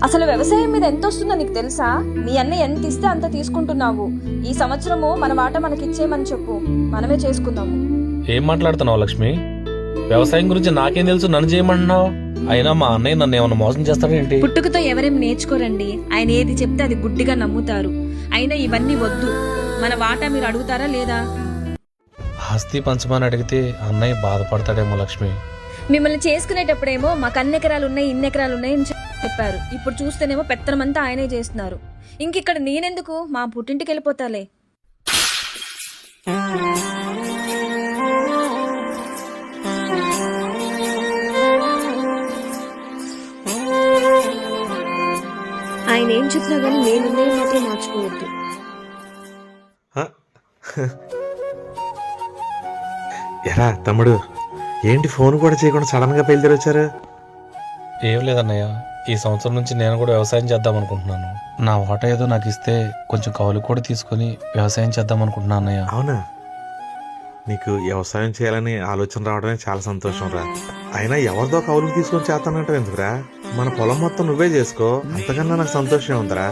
అసలు వ్యవసాయం మీద ఎంత వస్తుందో నీకు తెలుసా? మీ అన్న ఎంత ఇస్తే అంత తీసుకుంటున్నావు. ఈ సంవత్సరము మన వాటా మనకిచ్చేయమని చెప్పు, మనమే చేసుకుందాము. ఏం మాట్లాడుతున్నావు లక్ష్మి? వ్యవసాయం గురించి నాకేం తెలుసు, నన్ను చేయమంటున్నావు? అయినా మా అన్నయ్య నన్ను ఏమన్నా మోసం చేస్తాడేంటి? పుట్టుకతో ఎవరేం నేర్చుకోరండి. ఆయన ఏది చెప్తే అది గుడ్డిగా నమ్ముతారు. అయినా ఇవన్నీ వద్దు. మన వాటా మీరు అడుగుతారా లేదా? ఆస్తి పంచమని అడిగితే అన్నయ్య బాధపడతాడేమో లక్ష్మి. మిమ్మల్ని చేసుకునేటప్పుడేమో మాకు అన్ని ఎకరాలు ఉన్నాయి, ఇన్ని ఎకరాలు ఉన్నాయి అని చెప్పారు. ఇప్పుడు చూస్తేనేమో పెత్తనమంతా ఆయనే చేస్తున్నారు. ఇంకిక్కడ నేనెందుకు, మా పుట్టింటికి వెళ్ళిపోతాలే. ఆయన ఏం చెప్పినా కానీ నేను మాత్రం మార్చుకోవద్దు. ఎరా తమ్ముడు, ఏంటి ఫోన్ కూడా చేయకుండా సడన్ గా బయలుదేరి వచ్చారు? ఏం లేదన్నయ్య, ఈ సంవత్సరం నుంచి నేను కూడా వ్యవసాయం చేద్దాం అనుకుంటున్నాను. నా వాటా ఏదో నాకు ఇస్తే కొంచెం కౌలు కూడా తీసుకుని వ్యవసాయం చేద్దాం అనుకుంటున్నా అన్నయ్య. అవునా? నీకు వ్యవసాయం చేయాలని ఆలోచన రావడమే చాలా సంతోషం రా. అయినా ఎవరిదో కౌలుకు తీసుకొని చేస్తానంటావు ఎందుకురా? మన పొలం మొత్తం నువ్వే చేసుకో, అంతకన్నా నాకు సంతోషం ఉందిరా.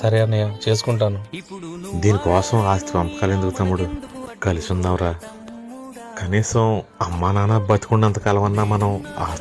సరే అన్నయ్య, చేసుకుంటాను. దీనికోసం ఆస్తి పంపకాలు ఎందుకు తమ్ముడు? కలిసి ఉందాంరా. కనీసం అమ్మా నాన్న బతుకున్నంత కాలం అన్నా మనం